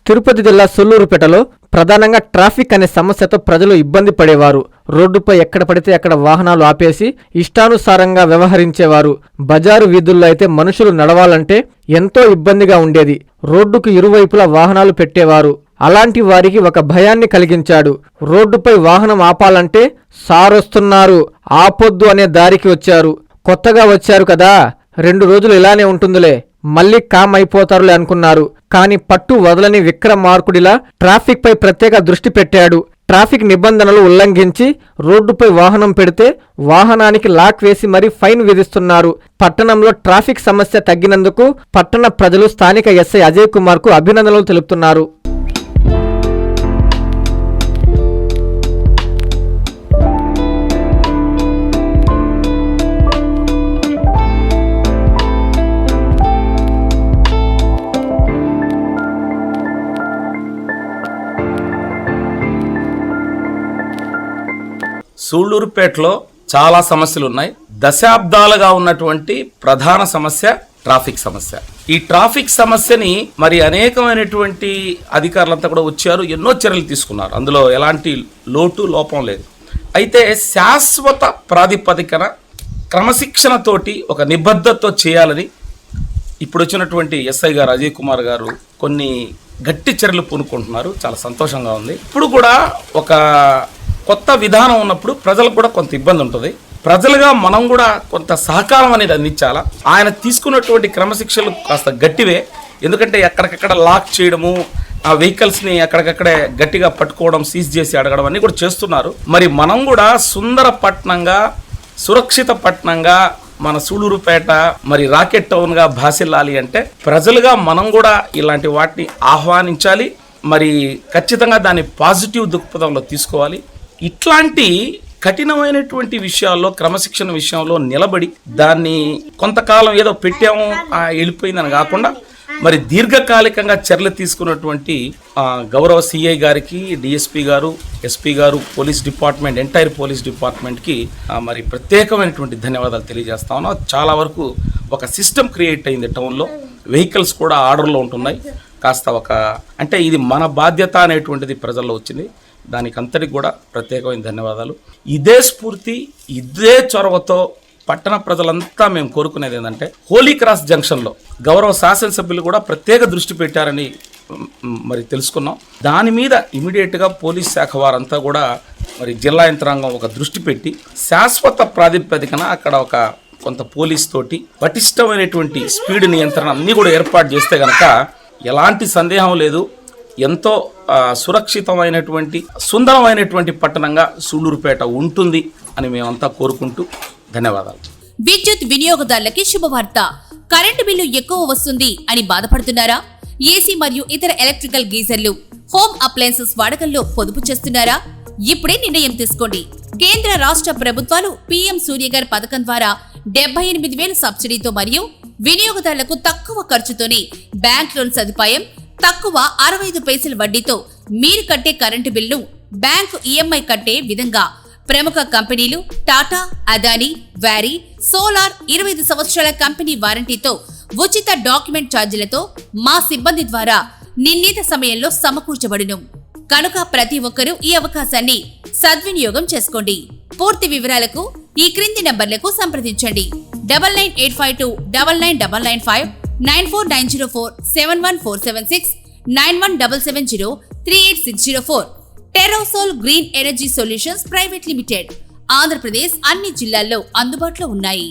తిరుపతి జిల్లా సొల్లూరుపేటలో ప్రధానంగా ట్రాఫిక్ అనే సమస్యతో ప్రజలు ఇబ్బంది పడేవారు. రోడ్డుపై ఎక్కడ పడితే అక్కడ వాహనాలు ఆపేసి ఇష్టానుసారంగా వ్యవహరించేవారు. బజారు వీధుల్లో అయితే మనుషులు నడవాలంటే ఎంతో ఇబ్బందిగా ఉండేది. రోడ్డుకు ఇరువైపులా వాహనాలు పెట్టేవారు. అలాంటి వారికి ఒక భయాన్ని కలిగించాడు. రోడ్డుపై వాహనం ఆపాలంటే సారొస్తున్నారు, ఆపొద్దు అనే దారికి వచ్చారు. కొత్తగా వచ్చారు కదా, 2 రోజులు ఇలానే ఉంటుందిలే, మళ్లీ కామ్ అయిపోతారులే అనుకున్నారు. కానీ పట్టు వదలని విక్రమార్కుడిలా ట్రాఫిక్ పై ప్రత్యేక దృష్టి పెట్టాడు. ట్రాఫిక్ నిబంధనలు ఉల్లంఘించి రోడ్డుపై వాహనం పెడితే వాహనానికి లాక్ వేసి మరీ ఫైన్ విధిస్తున్నారు. పట్టణంలో ట్రాఫిక్ సమస్య తగ్గినందుకు పట్టణ ప్రజలు స్థానిక ఎస్ఐ అజయ్ కుమార్ కు అభినందనలు తెలుపుతున్నారు. సూళ్లూరుపేటలో చాలా సమస్యలు ఉన్నాయి. దశాబ్దాలుగా ఉన్నటువంటి ప్రధాన సమస్య ట్రాఫిక్ సమస్య. ఈ ట్రాఫిక్ సమస్యని మరి అనేకమైనటువంటి అధికారులంతా కూడా వచ్చారు, ఎన్నో చర్యలు తీసుకున్నారు. అందులో ఎలాంటి లోపం లేదు. అయితే శాశ్వత ప్రాతిపదికన క్రమశిక్షణతోటి ఒక నిబద్ధతతో చేయాలని ఇప్పుడు వచ్చినటువంటి ఎస్ఐ గారు అజయ్ కుమార్ గారు కొన్ని గట్టి చర్యలు పూనుకుంటున్నారు. చాలా సంతోషంగా ఉంది. ఇప్పుడు కూడా ఒక కొత్త విధానం ఉన్నప్పుడు ప్రజలకు కూడా కొంత ఇబ్బంది ఉంటుంది. ప్రజలుగా మనం కూడా కొంత సహకారం అనేది అందించాలా. ఆయన తీసుకున్నటువంటి క్రమశిక్షలు కాస్త గట్టివే. ఎందుకంటే ఎక్కడికక్కడ లాక్ చేయడము, ఆ వెహికల్స్ని అక్కడికక్కడే గట్టిగా పట్టుకోవడం, సీజ్ చేసి అడగడం అన్నీ కూడా చేస్తున్నారు. మరి మనం కూడా సుందర పట్టణంగా, సురక్షిత పట్టణంగా మన సూళ్లూరుపేట మరి రాకెట్ టౌన్గా భాసిల్లాలి అంటే ప్రజలుగా మనం కూడా ఇలాంటి వాటిని ఆహ్వానించాలి. మరి ఖచ్చితంగా దాన్ని పాజిటివ్ దృక్పథంలో తీసుకోవాలి. ఇట్లాంటి కఠినమైనటువంటి విషయాల్లో, క్రమశిక్షణ విషయంలో నిలబడి దాన్ని కొంతకాలం ఏదో పెట్టాము వెళ్ళిపోయిందని కాకుండా మరి దీర్ఘకాలికంగా చర్యలు తీసుకున్నటువంటి గౌరవ సిఐ గారికి, డిఎస్పీ గారు, ఎస్పీ గారు, పోలీస్ డిపార్ట్మెంట్, ఎంటైర్ పోలీస్ డిపార్ట్మెంట్కి మరి ప్రత్యేకమైనటువంటి ధన్యవాదాలు తెలియజేస్తా ఉన్నాం. చాలా వరకు ఒక సిస్టమ్ క్రియేట్ అయింది టౌన్లో. వెహికల్స్ కూడా ఆర్డర్లో ఉంటున్నాయి. కాస్త అంటే ఇది మన బాధ్యత అనేటువంటిది ప్రజల్లో వచ్చింది. దానికి అంతటికి కూడా ప్రత్యేకమైన ధన్యవాదాలు. ఇదే స్ఫూర్తి, ఇదే చొరవతో పట్టణ ప్రజలంతా మేము కోరుకునేది ఏంటంటే హోలీ క్రాస్ జంక్షన్లో గౌరవ శాసనసభ్యులు కూడా ప్రత్యేక దృష్టి పెట్టారని మరి తెలుసుకున్నాం. దాని మీద ఇమీడియట్గా పోలీస్ శాఖ వారంతా కూడా మరి జిల్లా యంత్రాంగం ఒక దృష్టి పెట్టి శాశ్వత ప్రాతిపదికన అక్కడ కొంత పోలీస్ తోటి పటిష్టమైనటువంటి స్పీడ్ నియంత్రణ అన్నీ కూడా ఏర్పాటు చేస్తే కనుక ఎలాంటి సందేహం లేదు, ఎంతో సురక్షితమైనటువంటి సుందరమైనటువంటి పట్టణంగా సూళ్లూరుపేట ఉంటుంది అని మేమంతా కోరుకుంటూ ధన్యవాదాలు. విద్యుత్ వినియోగదారులకి శుభవార్త. కరెంటు బిల్లు ఎక్కువ వస్తుంది అని బాధపడుతున్నారా? ఏసీ మరియు ఇతర ఎలక్ట్రికల్ గీజర్లు, హోమ్ అప్లయన్సెస్ వాడకంలో పొదుపు చేస్తున్నారా? ఇప్పుడే నిర్ణయం తీసుకోండి. కేంద్ర రాష్ట్ర ప్రభుత్వాలు పీఎం సూర్యఘర్ పథకం ద్వారా 78,000 సబ్సిడీతో మరియు వినియోగదారులకు తక్కువ ఖర్చుతోనే బ్యాంక్ లోన్ సదుపాయం, తక్కువ 65 పైసల వడ్డీతో మీరు కట్టే కరెంటు బిల్లు బ్యాంకు ఈఎంఐ కట్టే విధంగా ప్రముఖ కంపెనీలు టాటా, అదానీ, వారీ, సోలార్ 25 సంవత్సరాల కంపెనీ వారంటీతో ఉచిత డాక్యుమెంట్ ఛార్జీలతో మా సిబ్బంది ద్వారా నిర్ణీత సమయంలో సమకూర్చబడును. కనుక ప్రతి ఒక్కరూ ఈ అవకాశాన్ని సద్వినియోగం చేసుకోండి. పూర్తి వివరాలకు ఈ క్రింది నంబర్లకు సంప్రదించండి. 9985299995, 9490471476, 9177038604. Terosol green energy solutions private limited. Andhra Pradesh అన్ని జిల్లాల్లో అందుబాటులో ఉన్నాయి.